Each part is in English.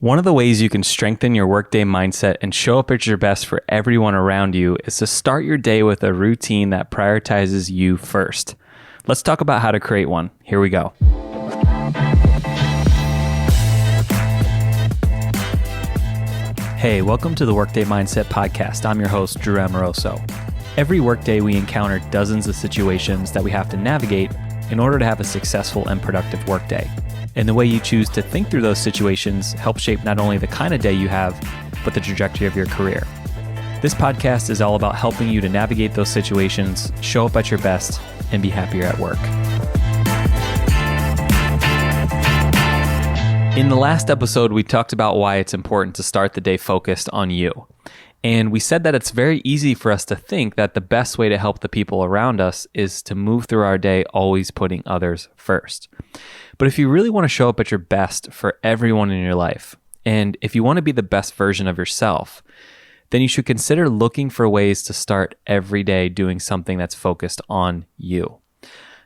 One of the ways you can strengthen your workday mindset and show up at your best for everyone around you is to start your day with a routine that prioritizes you first. Let's talk about how to create one. Here we go. Hey, welcome to the Workday Mindset Podcast. I'm your host, Drew Amoroso. Every workday we encounter dozens of situations that we have to navigate in order to have a successful and productive workday. And the way you choose to think through those situations helps shape not only the kind of day you have, but the trajectory of your career. This podcast is all about helping you to navigate those situations, show up at your best, and be happier at work. In the last episode, we talked about why it's important to start the day focused on you. And we said that it's very easy for us to think that the best way to help the people around us is to move through our day always putting others first. But if you really want to show up at your best for everyone in your life, and if you want to be the best version of yourself, then you should consider looking for ways to start every day doing something that's focused on you.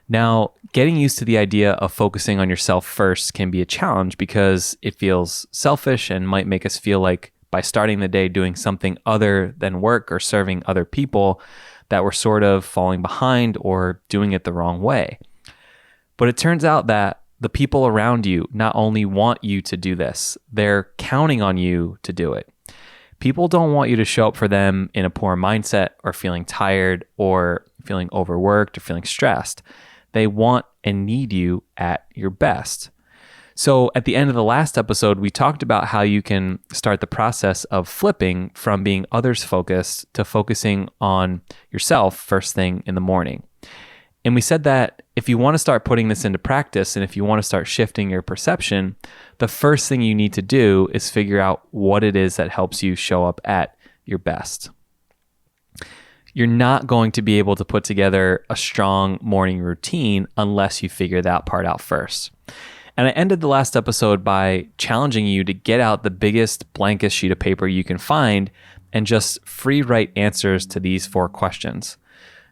Now, getting used to the idea of focusing on yourself first can be a challenge because it feels selfish and might make us feel like by starting the day doing something other than work or serving other people that we're sort of falling behind or doing it the wrong way. But it turns out that the people around you not only want you to do this, they're counting on you to do it. People don't want you to show up for them in a poor mindset or feeling tired or feeling overworked or feeling stressed. They want and need you at your best. So at the end of the last episode, we talked about how you can start the process of flipping from being others focused to focusing on yourself first thing in the morning. And we said that if you want to start putting this into practice and if you want to start shifting your perception, the first thing you need to do is figure out what it is that helps you show up at your best. You're not going to be able to put together a strong morning routine unless you figure that part out first. And I ended the last episode by challenging you to get out the biggest, blankest sheet of paper you can find and just free write answers to these 4 questions.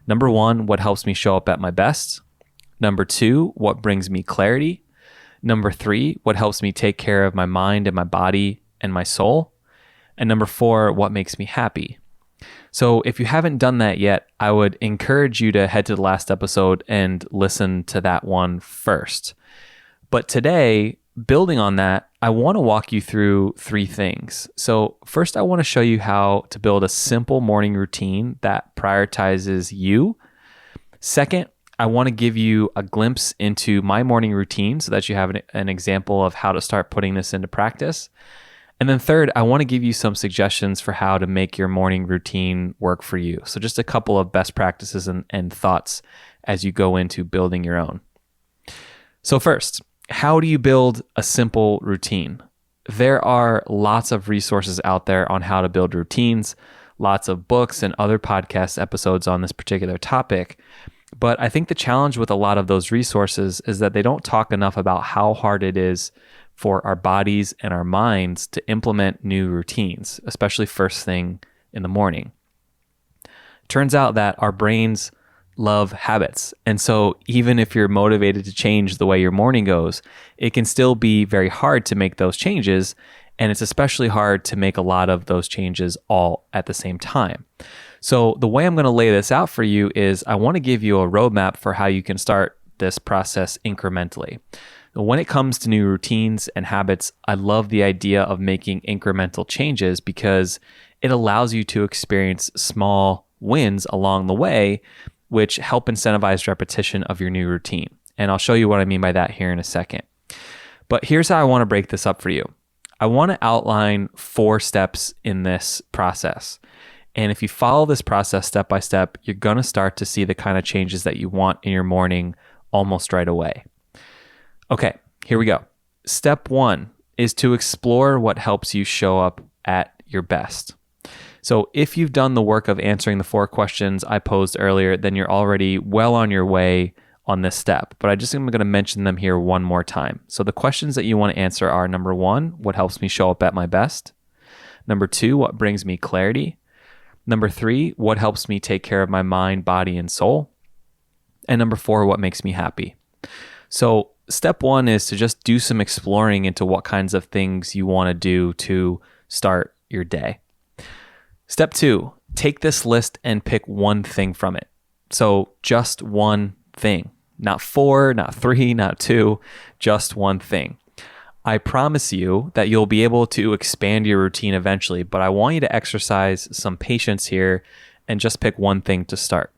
Number 1, what helps me show up at my best? Number 2, what brings me clarity? Number 3, what helps me take care of my mind and my body and my soul? And number 4, what makes me happy? So if you haven't done that yet, I would encourage you to head to the last episode and listen to that one first. But today, building on that, I want to walk you through 3 things. So first, I want to show you how to build a simple morning routine that prioritizes you. Second, I want to give you a glimpse into my morning routine so that you have an example of how to start putting this into practice. And then third, I want to give you some suggestions for how to make your morning routine work for you. So just a couple of best practices and thoughts as you go into building your own. So first, how do you build a simple routine? There are lots of resources out there on how to build routines, lots of books and other podcast episodes on this particular topic. But I think the challenge with a lot of those resources is that they don't talk enough about how hard it is for our bodies and our minds to implement new routines, especially first thing in the morning. Turns out that our brains love habits. And so even if you're motivated to change the way your morning goes, it can still be very hard to make those changes. And it's especially hard to make a lot of those changes all at the same time. So the way I'm going to lay this out for you is I want to give you a roadmap for how you can start this process incrementally. When it comes to new routines and habits, I love the idea of making incremental changes because it allows you to experience small wins along the way, which help incentivize repetition of your new routine. And I'll show you what I mean by that here in a second. But here's how I want to break this up for you. I want to outline 4 steps in this process. And if you follow this process step by step, you're going to start to see the kind of changes that you want in your morning almost right away. Okay, here we go. Step 1 is to explore what helps you show up at your best. So if you've done the work of answering the 4 questions I posed earlier, then you're already well on your way on this step. But I just am going to mention them here one more time. So the questions that you want to answer are: number 1, what helps me show up at my best? Number 2, what brings me clarity? Number 3, what helps me take care of my mind, body, and soul? And number 4, what makes me happy? So step one is to just do some exploring into what kinds of things you want to do to start your day. Step two, take this list and pick one thing from it. So just one thing, not four, not three, not two, just one thing. I promise you that you'll be able to expand your routine eventually, but I want you to exercise some patience here and just pick one thing to start.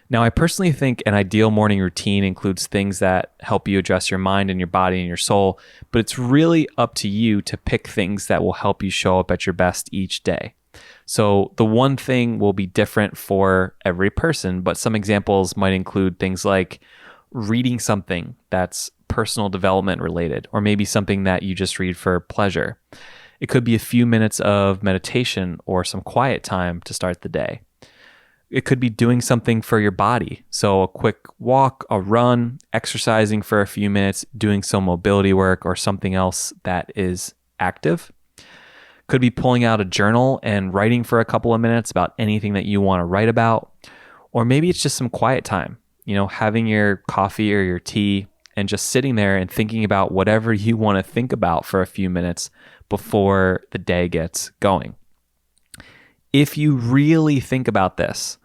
Now, I personally think an ideal morning routine includes things that help you address your mind and your body and your soul, but it's really up to you to pick things that will help you show up at your best each day. So the one thing will be different for every person, but some examples might include things like reading something that's personal development related, or maybe something that you just read for pleasure. It could be a few minutes of meditation or some quiet time to start the day. It could be doing something for your body. So a quick walk, a run, exercising for a few minutes, doing some mobility work or something else that is active. Could be pulling out a journal and writing for a couple of minutes about anything that you want to write about. Or maybe it's just some quiet time, having your coffee or your tea and just sitting there and thinking about whatever you want to think about for a few minutes before the day gets going. If you really think about this,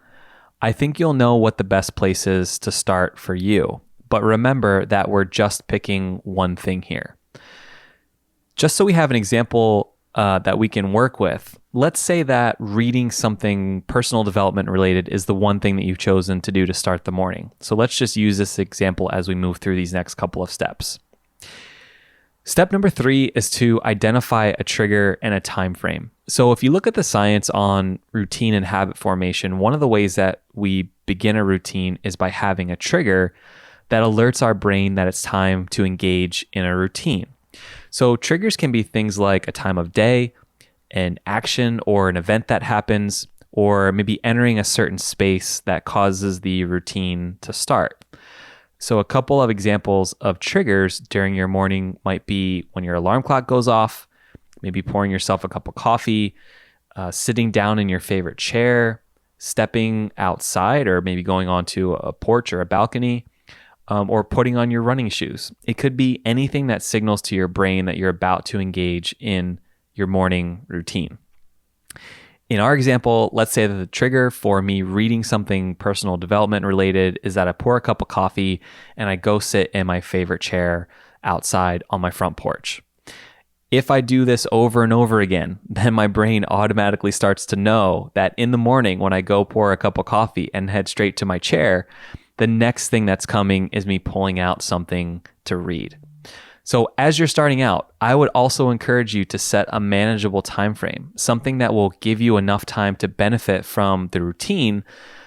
I think you'll know what the best place is to start for you. But remember that we're just picking one thing here. Just so we have an example that we can work with, let's say that reading something personal development related is the one thing that you've chosen to do to start the morning. So let's just use this example as we move through these next couple of steps. Step number 3 is to identify a trigger and a time frame. So if you look at the science on routine and habit formation, one of the ways that we begin a routine is by having a trigger that alerts our brain that it's time to engage in a routine. So triggers can be things like a time of day, an action or an event that happens, or maybe entering a certain space that causes the routine to start. So a couple of examples of triggers during your morning might be when your alarm clock goes off, maybe pouring yourself a cup of coffee, sitting down in your favorite chair, stepping outside, or maybe going onto a porch or a balcony, or putting on your running shoes. It could be anything that signals to your brain that you're about to engage in your morning routine. In our example, let's say that the trigger for me reading something personal development related is that I pour a cup of coffee and I go sit in my favorite chair outside on my front porch. If I do this over and over again, then my brain automatically starts to know that in the morning when I go pour a cup of coffee and head straight to my chair, the next thing that's coming is me pulling out something to read. So as you're starting out, I would also encourage you to set a manageable time frame, something that will give you enough time to benefit from the routine,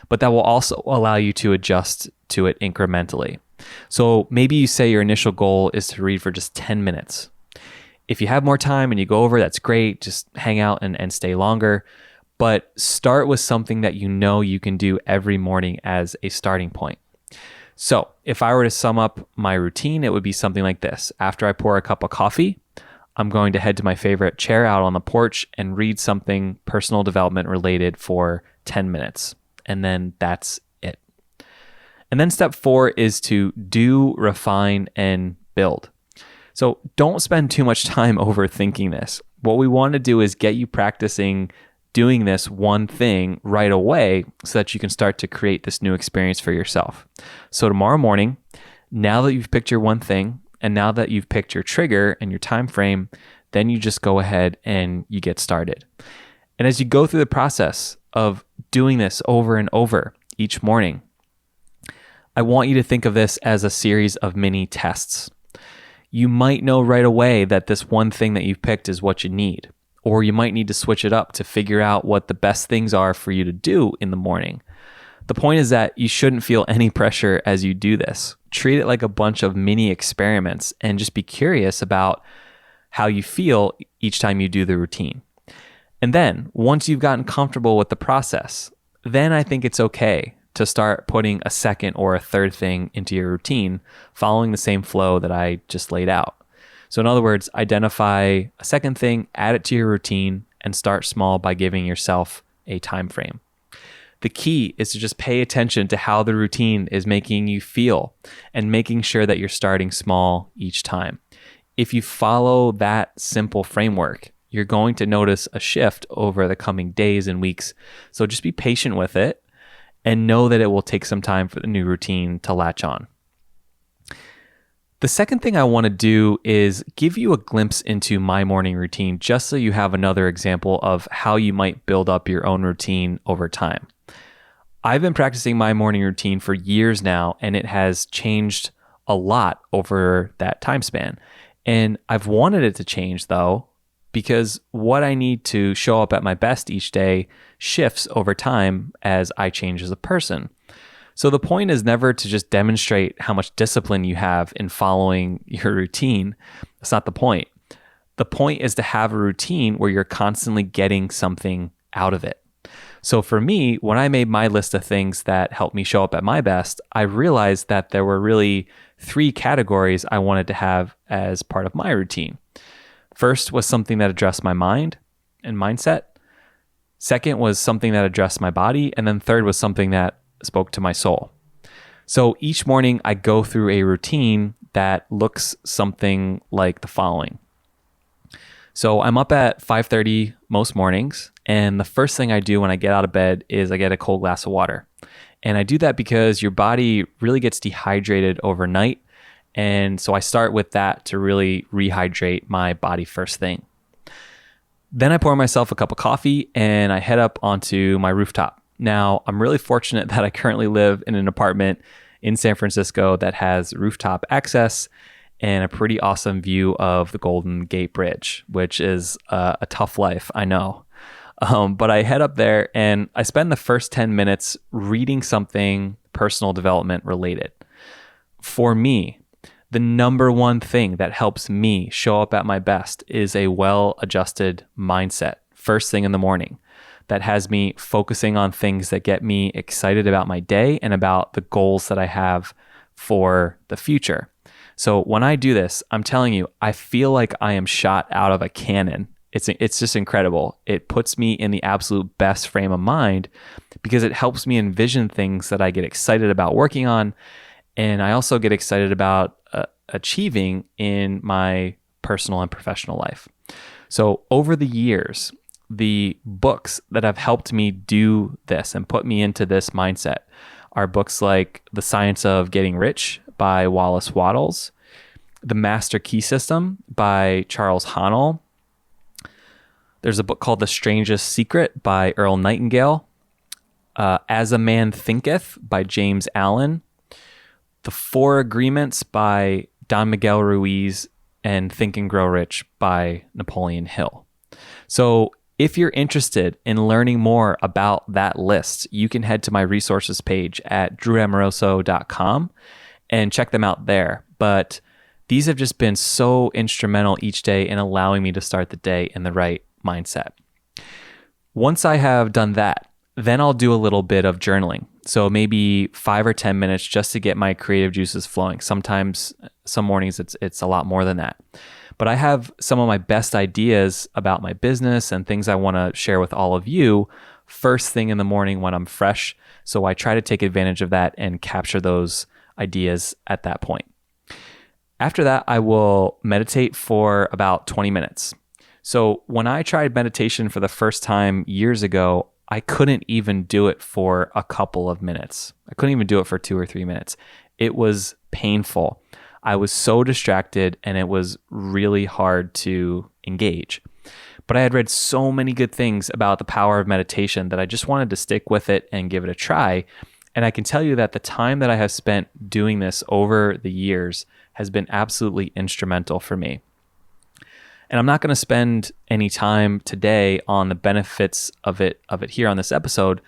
but that will also allow you to adjust to it incrementally. So maybe you say your initial goal is to read for just 10 minutes. If you have more time and you go over, that's great. Just hang out and stay longer. But start with something that you know you can do every morning as a starting point. So if I were to sum up my routine, it would be something like this. After I pour a cup of coffee, I'm going to head to my favorite chair out on the porch and read something personal development related for 10 minutes. And then that's it. And then step 4 is to do, refine, and build. So don't spend too much time overthinking this. What we want to do is get you practicing doing this one thing right away so that you can start to create this new experience for yourself. So tomorrow morning, now that you've picked your one thing and now that you've picked your trigger and your time frame, then you just go ahead and you get started. And as you go through the process of doing this over and over each morning, I want you to think of this as a series of mini tests. You might know right away that this one thing that you've picked is what you need. Or you might need to switch it up to figure out what the best things are for you to do in the morning. The point is that you shouldn't feel any pressure as you do this. Treat it like a bunch of mini experiments and just be curious about how you feel each time you do the routine. And then once you've gotten comfortable with the process, then I think it's okay to start putting a second or a third thing into your routine, following the same flow that I just laid out. So in other words, identify a second thing, add it to your routine, and start small by giving yourself a time frame. The key is to just pay attention to how the routine is making you feel and making sure that you're starting small each time. If you follow that simple framework, you're going to notice a shift over the coming days and weeks. So just be patient with it and know that it will take some time for the new routine to latch on. The second thing I want to do is give you a glimpse into my morning routine, just so you have another example of how you might build up your own routine over time. I've been practicing my morning routine for years now, and it has changed a lot over that time span. And I've wanted it to change though, because what I need to show up at my best each day shifts over time as I change as a person. So the point is never to just demonstrate how much discipline you have in following your routine. That's not the point. The point is to have a routine where you're constantly getting something out of it. So for me, when I made my list of things that helped me show up at my best, I realized that there were really 3 categories I wanted to have as part of my routine. First was something that addressed my mind and mindset. Second was something that addressed my body. And then third was something that spoke to my soul. So each morning I go through a routine that looks something like the following. So I'm up at 5:30 most mornings, and the first thing I do when I get out of bed is I get a cold glass of water. And I do that because your body really gets dehydrated overnight. And so I start with that to really rehydrate my body first thing. Then I pour myself a cup of coffee and I head up onto my rooftop. Now, I'm really fortunate that I currently live in an apartment in San Francisco that has rooftop access and a pretty awesome view of the Golden Gate Bridge, which is a tough life, I know. But I head up there and I spend the first 10 minutes reading something personal development related. For me, the number one thing that helps me show up at my best is a well-adjusted mindset first thing in the morning that has me focusing on things that get me excited about my day and about the goals that I have for the future. So when I do this, I'm telling you, I feel like I am shot out of a cannon. It's just incredible. It puts me in the absolute best frame of mind because it helps me envision things that I get excited about working on. And I also get excited about achieving in my personal and professional life. So over the years, the books that have helped me do this and put me into this mindset are books like The Science of Getting Rich by Wallace Wattles, The Master Key System by Charles Haanel. There's a book called The Strangest Secret by Earl Nightingale, As a Man Thinketh by James Allen, The Four Agreements by Don Miguel Ruiz, and Think and Grow Rich by Napoleon Hill. So if you're interested in learning more about that list, you can head to my resources page at drewamoroso.com and check them out there. But these have just been so instrumental each day in allowing me to start the day in the right mindset. Once I have done that, then I'll do a little bit of journaling. So maybe 5 or 10 minutes just to get my creative juices flowing. Sometimes, some mornings it's a lot more than that. But I have some of my best ideas about my business and things I want to share with all of you first thing in the morning when I'm fresh. So I try to take advantage of that and capture those ideas at that point. After that, I will meditate for about 20 minutes. So when I tried meditation for the first time years ago, I couldn't even do it for a couple of minutes. I couldn't even do it for 2 or 3 minutes. It was painful. I was so distracted and it was really hard to engage. But I had read so many good things about the power of meditation that I just wanted to stick with it and give it a try. And I can tell you that the time that I have spent doing this over the years has been absolutely instrumental for me. And I'm not going to spend any time today on the benefits of it here on this episode,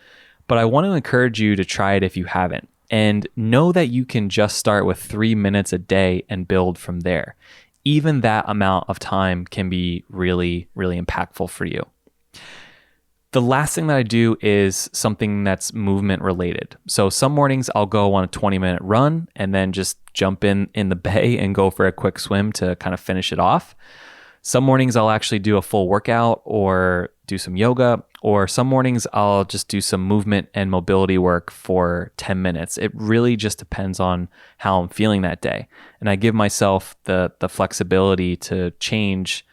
but I want to encourage you to try it if you haven't. And know that you can just start with 3 minutes a day and build from there. Even that amount of time can be really, really impactful for you. The last thing that I do is something that's movement related. So some mornings I'll go on a 20-minute run and then just jump in the bay and go for a quick swim to kind of finish it off. Some mornings I'll actually do a full workout or do some yoga, or some mornings I'll just do some movement and mobility work for 10 minutes. It really just depends on how I'm feeling that day. And I give myself the flexibility to change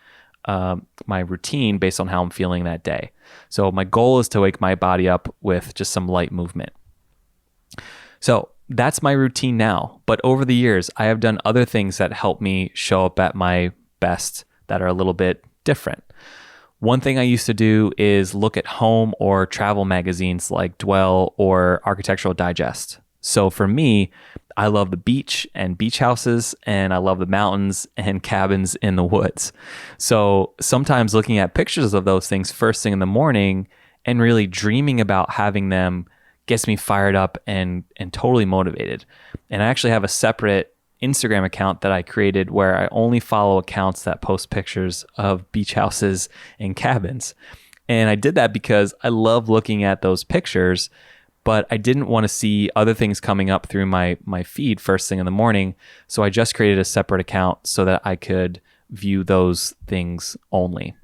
my routine based on how I'm feeling that day. So my goal is to wake my body up with just some light movement. So that's my routine now. But over the years, I have done other things that help me show up at my best that are a little bit different. One thing I used to do is look at home or travel magazines like Dwell or Architectural Digest. So for me, I love the beach and beach houses, and I love the mountains and cabins in the woods. So sometimes looking at pictures of those things first thing in the morning and really dreaming about having them gets me fired up and totally motivated. And I actually have a separate Instagram account that I created where I only follow accounts that post pictures of beach houses and cabins. And I did that because I love looking at those pictures, but I didn't want to see other things coming up through my feed first thing in the morning. So I just created a separate account so that I could view those things only.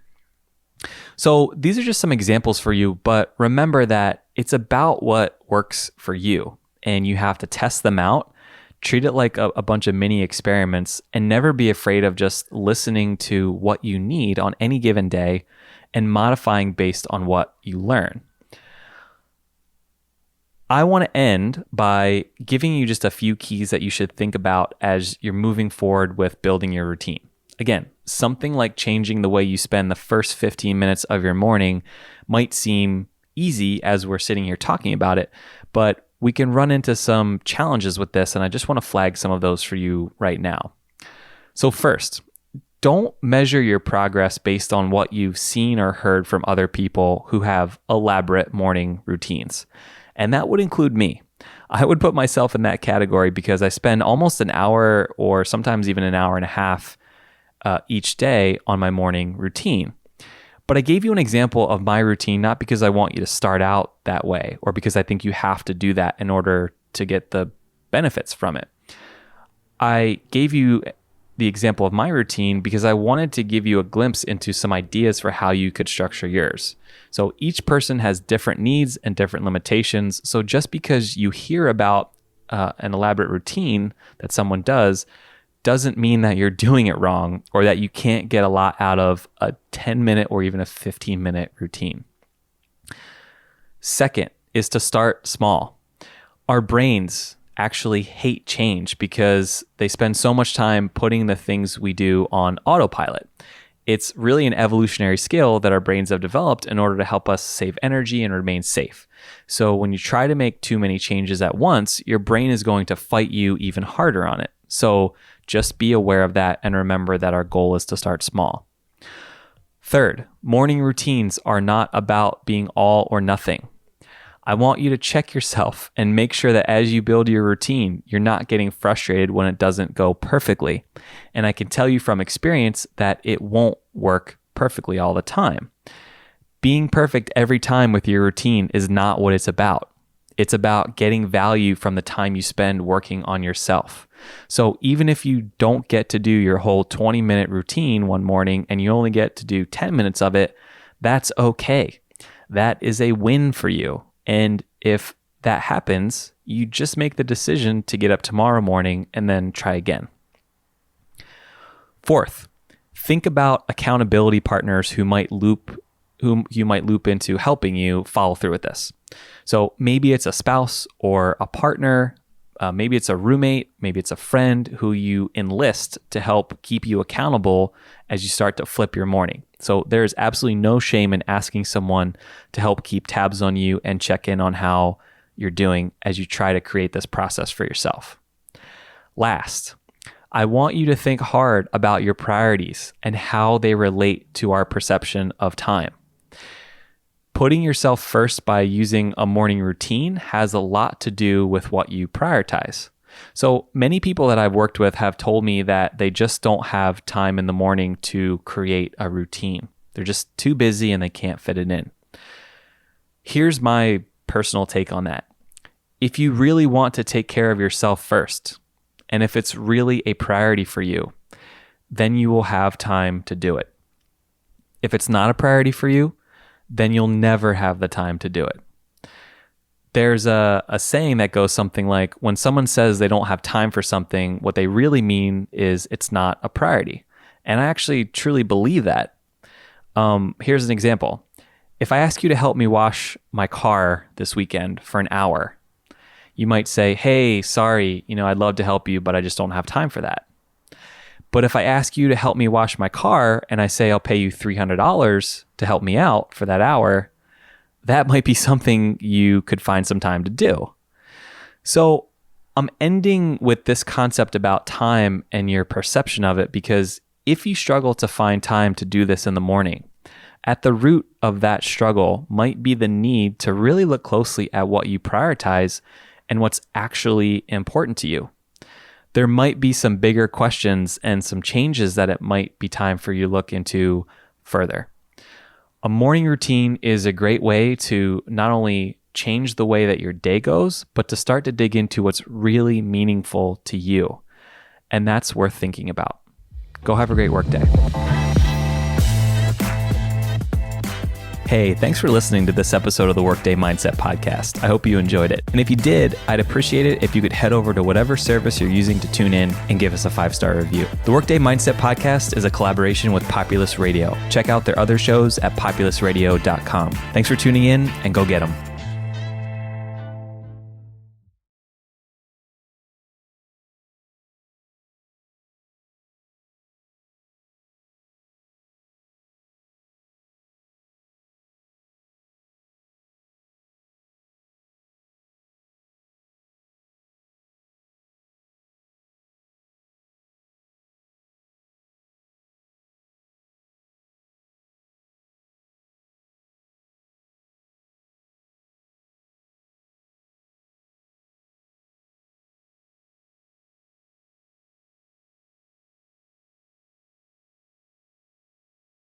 So these are just some examples for you, but remember that it's about what works for you, and you have to test them out. Treat it like a bunch of mini experiments, and never be afraid of just listening to what you need on any given day and modifying based on what you learn. I want to end by giving you just a few keys that you should think about as you're moving forward with building your routine. Again, something like changing the way you spend the first 15 minutes of your morning might seem easy as we're sitting here talking about it, but we can run into some challenges with this, and I just want to flag some of those for you right now. So first, don't measure your progress based on what you've seen or heard from other people who have elaborate morning routines. And that would include me. I would put myself in that category because I spend almost an hour or sometimes even an hour and a half each day on my morning routine. But I gave you an example of my routine, not because I want you to start out that way or because I think you have to do that in order to get the benefits from it. I gave you the example of my routine because I wanted to give you a glimpse into some ideas for how you could structure yours. So each person has different needs and different limitations. So just because you hear about an elaborate routine that someone doesn't mean that you're doing it wrong or that you can't get a lot out of a 10-minute or even a 15-minute routine. Second is to start small. Our brains actually hate change because they spend so much time putting the things we do on autopilot. It's really an evolutionary skill that our brains have developed in order to help us save energy and remain safe. So when you try to make too many changes at once, your brain is going to fight you even harder on it. So just be aware of that and remember that our goal is to start small. Third, morning routines are not about being all or nothing. I want you to check yourself and make sure that as you build your routine, you're not getting frustrated when it doesn't go perfectly. And I can tell you from experience that it won't work perfectly all the time. Being perfect every time with your routine is not what it's about. It's about getting value from the time you spend working on yourself. So even if you don't get to do your whole 20-minute routine one morning and you only get to do 10 minutes of it, that's okay. That is a win for you. And if that happens, you just make the decision to get up tomorrow morning and then try again. Fourth, think about accountability partners whom you might loop into helping you follow through with this. So maybe it's a spouse or a partner, maybe it's a roommate, maybe it's a friend who you enlist to help keep you accountable as you start to flip your morning. So there's absolutely no shame in asking someone to help keep tabs on you and check in on how you're doing as you try to create this process for yourself. Last, I want you to think hard about your priorities and how they relate to our perception of time. Putting yourself first by using a morning routine has a lot to do with what you prioritize. So many people that I've worked with have told me that they just don't have time in the morning to create a routine. They're just too busy and they can't fit it in. Here's my personal take on that. If you really want to take care of yourself first, and if it's really a priority for you, then you will have time to do it. If it's not a priority for you, then you'll never have the time to do it. There's a saying that goes something like, when someone says they don't have time for something, what they really mean is it's not a priority. And I actually truly believe that. Here's an example. If I ask you to help me wash my car this weekend for an hour, you might say, hey, sorry, I'd love to help you, but I just don't have time for that. But if I ask you to help me wash my car and I say I'll pay you $300 to help me out for that hour, that might be something you could find some time to do. So I'm ending with this concept about time and your perception of it, because if you struggle to find time to do this in the morning, at the root of that struggle might be the need to really look closely at what you prioritize and what's actually important to you. There might be some bigger questions and some changes that it might be time for you to look into further. A morning routine is a great way to not only change the way that your day goes, but to start to dig into what's really meaningful to you. And that's worth thinking about. Go have a great workday. Hey, thanks for listening to this episode of the Workday Mindset Podcast. I hope you enjoyed it. And if you did, I'd appreciate it if you could head over to whatever service you're using to tune in and give us a 5-star review. The Workday Mindset Podcast is a collaboration with Populous Radio. Check out their other shows at populousradio.com. Thanks for tuning in, and go get them.